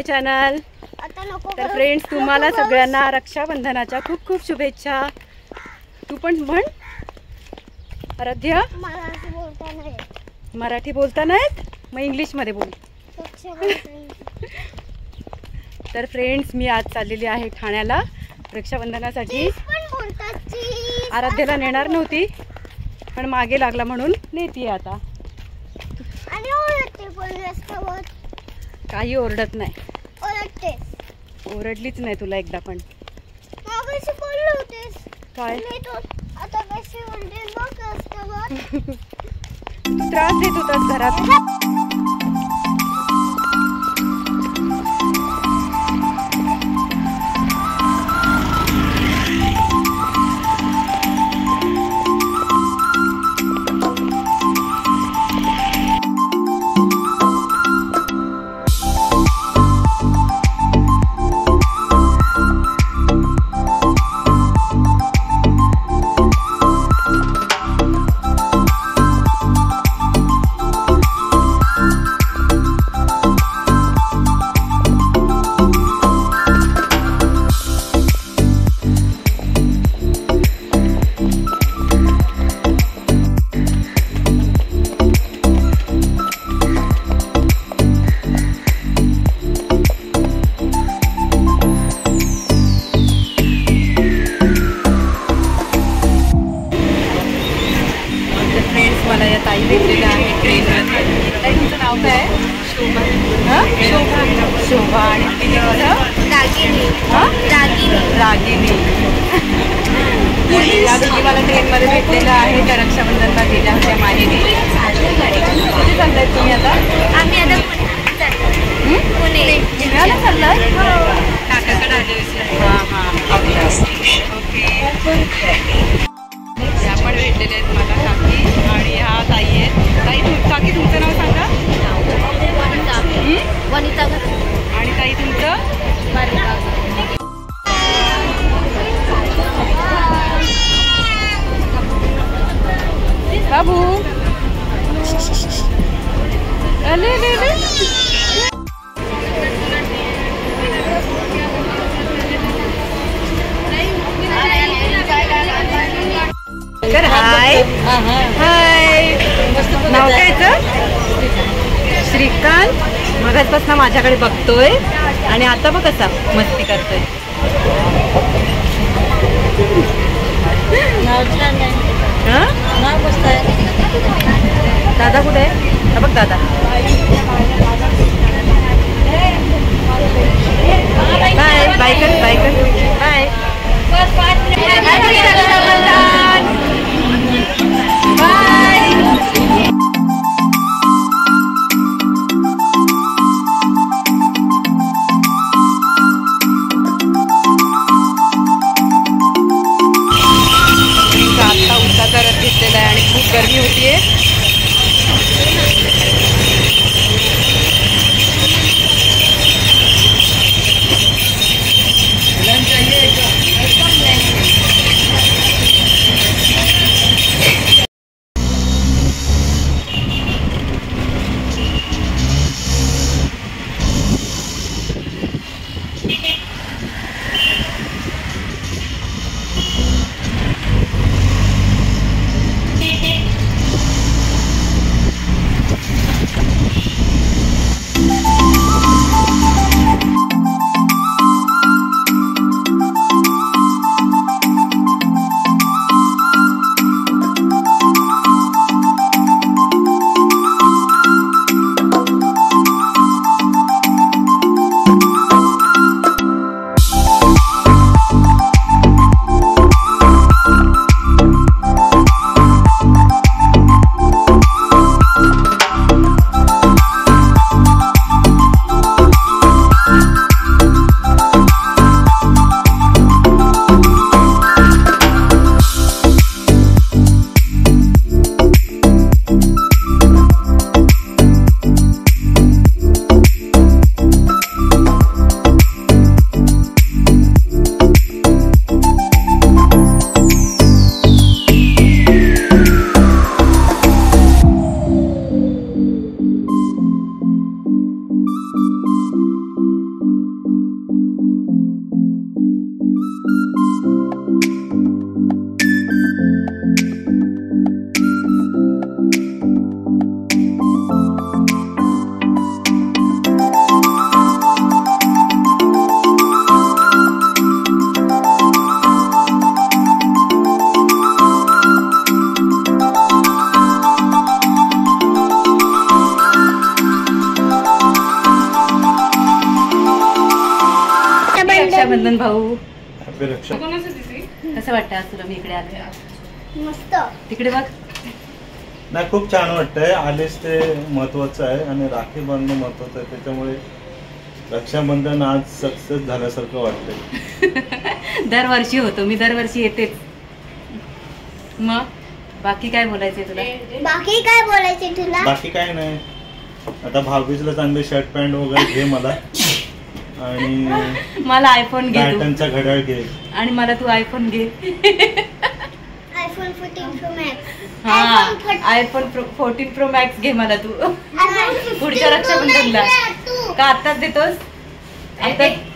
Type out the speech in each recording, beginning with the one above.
Channel. तर friends, तुम्हाला सगळ्यांना रक्षाबंधनाच्या खूप खूप शुभेच्छा. तू पण म्हण. आराध्या, मराठी बोलता नाहीत, मग इंग्लिश मध्ये बोल. तर फ्रेंड्स, मी आज चाललेली आहे ठाण्याला रक्षाबंधनासाठी. आराध्याला नेणार नव्हती, पण मागे लागला म्हणून नेते आता. काही ओरडत नाही. ओरडलीच नाही तुला एकदा पण. काय तू त्रास देत होतास घरात. ताई भेटलेल्या आहे ट्रेनमध्ये. ताई, तुमचं नाव काय आहे? शोभा. शोभा. आणि रागिनी. रागिनी. या दोघी मला ट्रेनमध्ये भेटलेल्या आहे. त्या रक्षाबंधनला गेल्या होत्या माहेरी. कुठे चाललाय तुम्ही आता? आम्ही आता पुण्याला चाललाय. काकाकडे आले. हां हां, ओके. आपण भेटलेले आहेत मला काकी आणि हा ताई आहेत. ताई, काकी तुमचं नाव सांगा. वनिता. आणि ताई तुमचं? बाबू. अले ले ले. तर हाय हाय. नाव कायचं? श्रीकांत. मगाचपासून माझ्याकडे बघतोय आणि आता बघ कसा मस्ती करतोय. दादा कुठे आहे? बघ दादा. बाय बाय कर, बाय कर, बाय. आता उसा करत घेतलेला आहे आणि खूप गर्मी होतीये. भाऊ. रक्षा. कसं वाटतं आज तुला मी इकडे आले? मस्त. तिकडे बघ. नाही, खूप छान वाटतंय. आलेच ते महत्वाचं आहे आणि राखी बांधणं महत्वाचं आहे. त्याच्यामुळे रक्षाबंधन आज सक्सेस झाल्यासारखं वाटतंय. दरवर्षी होतो मी, दरवर्षी येतेच. मग बाकी काय बोलायचंय तुला? बाकी काय बोलायचे तुला? बाकी काय नाही. आता भाऊबीजला चांगले शर्ट पॅन्ट वगैरे घे मला, आणि मला आयफोन घे तू. पॅटर्नचा घड्याळ घे. आणि मला तू आयफोन घे. IPhone 14 pro max. हा, आयफोन 14 प्रो मॅक्स घे मला तू. पुढच्या रक्षाबंधनला का आताच देतोस?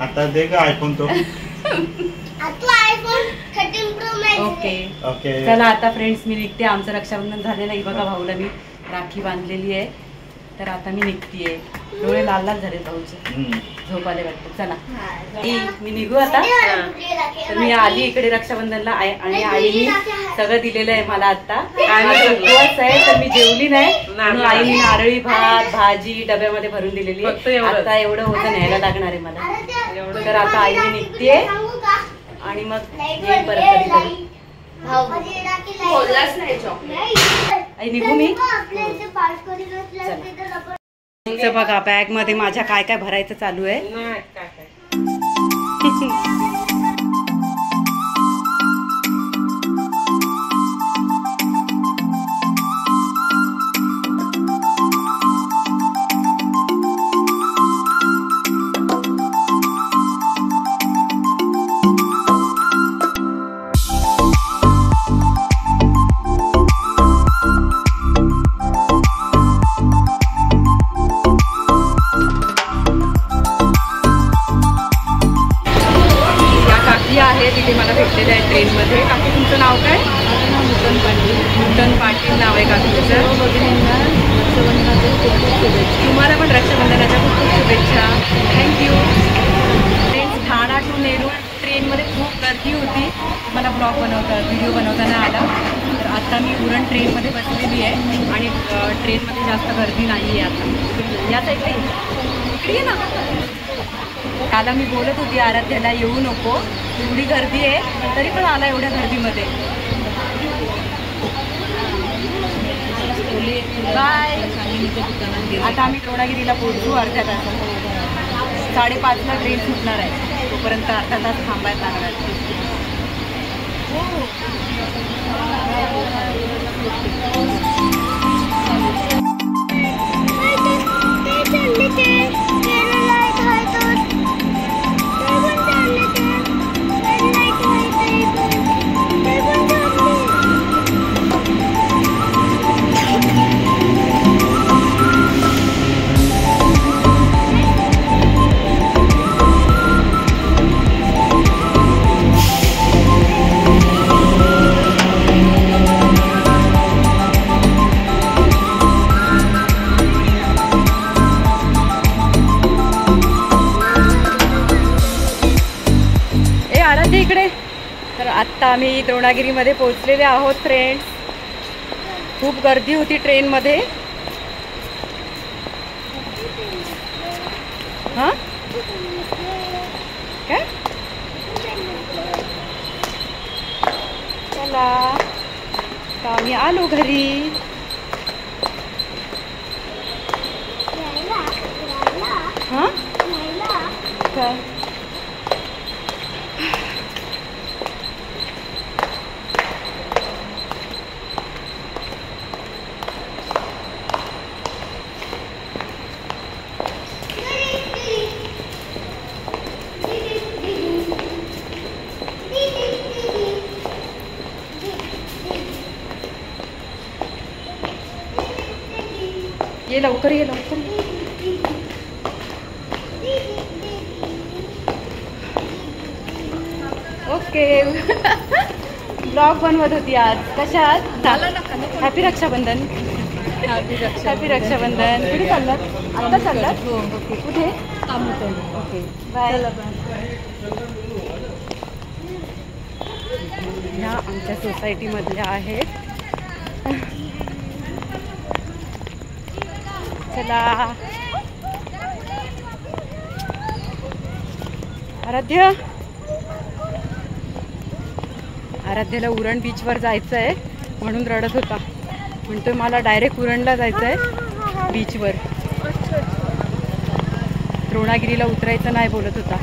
आता दे का आयफोन तो. तू iPhone 13 pro max. Okay okay. चला आता फ्रेंड्स मी निघते. आमचं रक्षाबंधन झालेलं आहे बघा. भाऊला मी राखी बांधलेली आहे, तर आता मी निघतीये. डोळे लाल लाल झाले भाऊचे, झोप आले वाटतं. चला मी निघू आता. तर मी आली इकडे रक्षाबंधनला आणि आईने सगळं दिलेलं आहे मला. आता उपवास आहे तर मी जेवली नाही, म्हणून आईने नारळी भात भाजी डब्यामध्ये भरून दिलेली. आता एवढं होतं न्यायला लागणार आहे मला. तर आता आईने निघतीये आणि मग येईल परत कधीतरी. आई निघू मी. बघा बॅग मध्ये माझ्या काय काय भरायचं चालू आहे. तिथे मला भेटलेलं आहे ट्रेनमध्ये. काकी तुमचं नाव काय? नूतन पाटील. नूतन पाटील नाव आहे काकीचं. तुम्हाला पण रक्षाबंधनाच्या खूप खूप शुभेच्छा. Thank you. Friends, Thane to Nerul ट्रेनमध्ये खूप गर्दी होती. मला व्हिडिओ बनवता नाही आला. तर आता मी उरण ट्रेनमध्ये बसलेली आहे आणि ट्रेनमध्ये जास्त गर्दी नाही आहे आता. या साईडला इकडे ना. काला मी बोलत होती आराध्याला येऊ नको, एवढी गर्दी आहे, तरी पण आला एवढ्या गर्दीमध्ये. बाय. आता आम्ही द्रोणागिरीला पोहोचू अर्ध्या तासात. 5:30ला ट्रेन सुटणार आहे, तोपर्यंत अर्धा तास थांबायला लागणार. इकडे. तर आत्ता आम्ही द्रोणागिरीमध्ये पोहोचलेले आहोत फ्रेंड्स. खूप गर्दी होती ट्रेनमध्ये. हां काय? चला आता आम्ही आलो घरी. हां काय? ये लवकर, ये लवकर. ओके. ब्लॉग बनवत होती आज. कशात? हॅपी रक्षाबंधन. हॅपी रक्षाबंधन. कुठे चाललात? आता चाललात? ओके. कुठे? Okay bye. ह्या आमच्या सोसायटीमधल्या आहेत. चला. आराध्य आराध्याला उरण बीचवर जायचं आहे म्हणून रडत होता. म्हणतोय मला डायरेक्ट उरणला जायचं आहे बीचवर. द्रोणागिरीला उतरायचं नाही बोलत होता.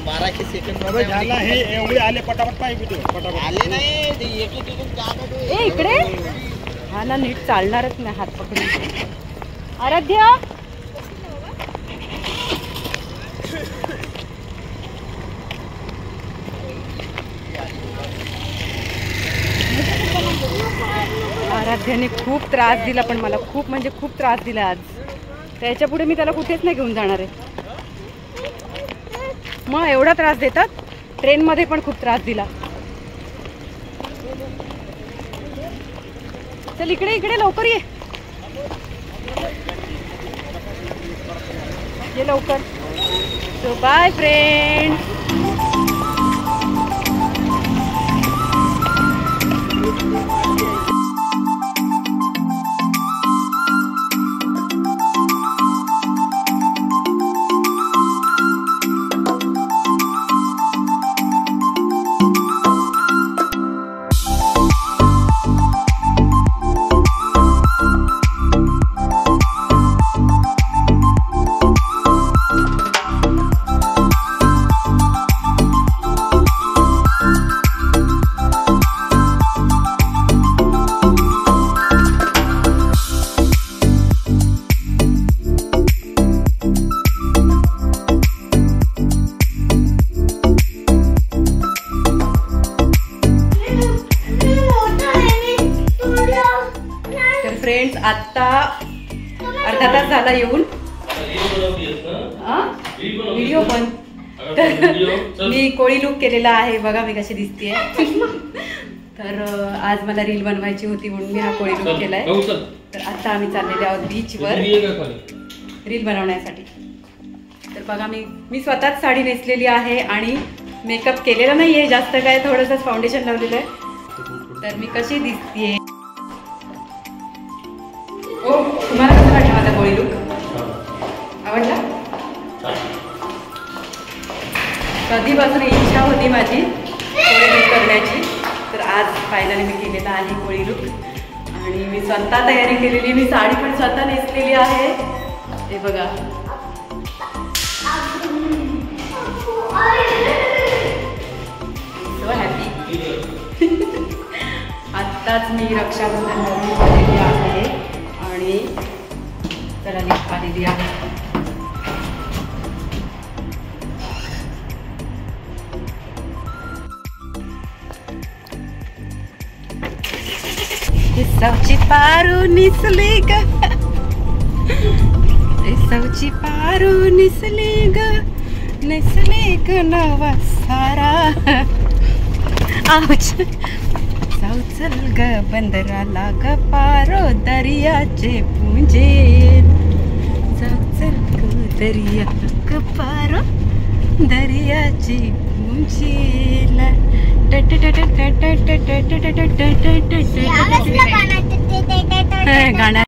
12 सेकंड झाला हे एवढे आले पटापट पाहिजे आले नाही ते एक ए इकडे हा ना, नीट चालणारच नाही हात पकडून. आराध्या आराध्याने खूप त्रास दिला, पण मला खूप म्हणजे खूप त्रास दिला आज. त्याच्या पुढे मी त्याला कुठेच नाही घेऊन जाणार आहे. मग एवढा त्रास देतात. ट्रेनमध्ये पण खूप त्रास दिला. चल इकडे इकडे लवकर ये लवकर. So bye friend. फ्रेंड्स आत्ता अर्धा तास झाला येऊन. व्हिडिओ पण मी कोळी लुक केलेला आहे. बघा मी कशी दिसतेय. तर आज मला रील बनवायची होती म्हणून मी हा कोळी लुक केलाय. तर आता आम्ही चाललेले आहोत बीचवर रील बनवण्यासाठी. तर बघा मी स्वतःच साडी नेसलेली आहे आणि मेकअप केलेला नाहीये जास्त, काय थोडंसं फाउंडेशन लावलेलं आहे. तर मी कशी दिसतेय. ओ तुम्हाला कसं वाटलं माझा कोळी लुक? आवडला? कधीपासून इच्छा होती माझी कोळी लुक करण्याची. तर आज फायनली मी केलेला आहे कोळी लुक. आणि मी स्वतः तयारी केलेली. मी साडी पण स्वतः नेसलेली आहे. हे बघा. So happy. आत्ताच मी रक्षाबंधन आलेली आहे आणि चला लिफ्ट आलेली आहे. सवची पारू निसली ग, सवची पारू निसली ग नवा सारा. आऊच चल ग बंदराला ग पारो दरियाचे पुंजे. चल ग दरिया ग पारो दरियाची पुंजेला. गाणं.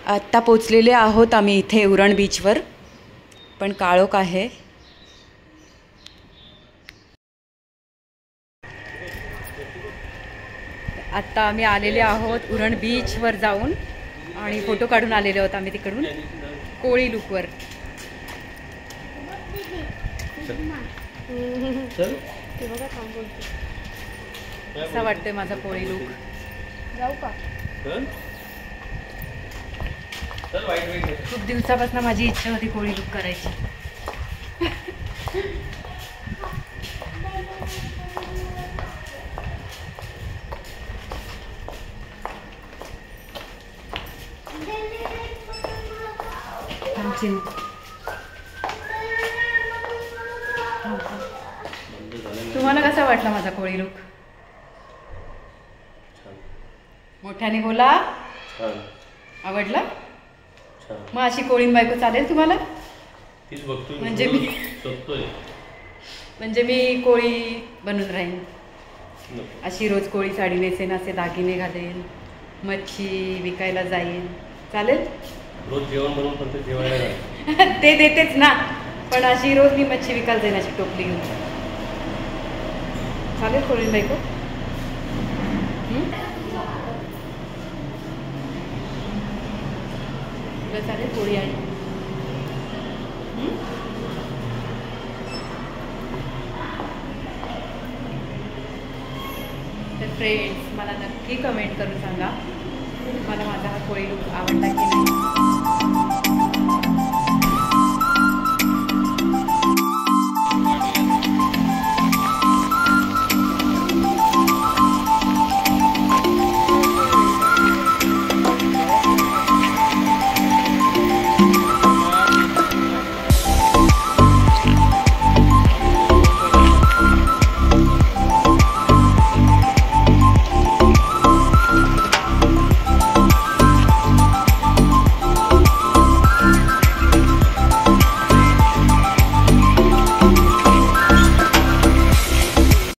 आत्ता पोचलेले आहोत आम्ही इथे उरण बीचवर, पण काळोख आहे. आत्ता आम्ही आलेले आहोत उरण बीचवर जाऊन आणि फोटो काढून आलेले आहोत आम्ही तिकडून कोळी लुकवर. कसा वाटतोय माझा कोळी लुक? जाऊ का? खूप दिवसापासून माझी इच्छा होती कोळी लुक करायची. तुम्हाला कसा वाटला माझा कोळी लुक? मोठ्याने बोला. आवडला? मग अशी कोळीन बायको चालेल तुम्हाला? म्हणजे मी कोळी बनून राहीन. अशी रोज कोळी साडी नेसेन, असे दागिने घालेन, मच्छी विकायला जाईन. चालेल? रोज जेवण बनवून फक्त जेवायला ते देतेच ना. पण अशी रोज मी मच्छी विकायला जाईन अशी टोपली घेऊन. चालेल कोणी बायको? तुला चालेल पोळी आई? तर फ्रेंड्स मला नक्की कमेंट करून सांगा मला माझा हा पोळी लूक आवडला की नाही.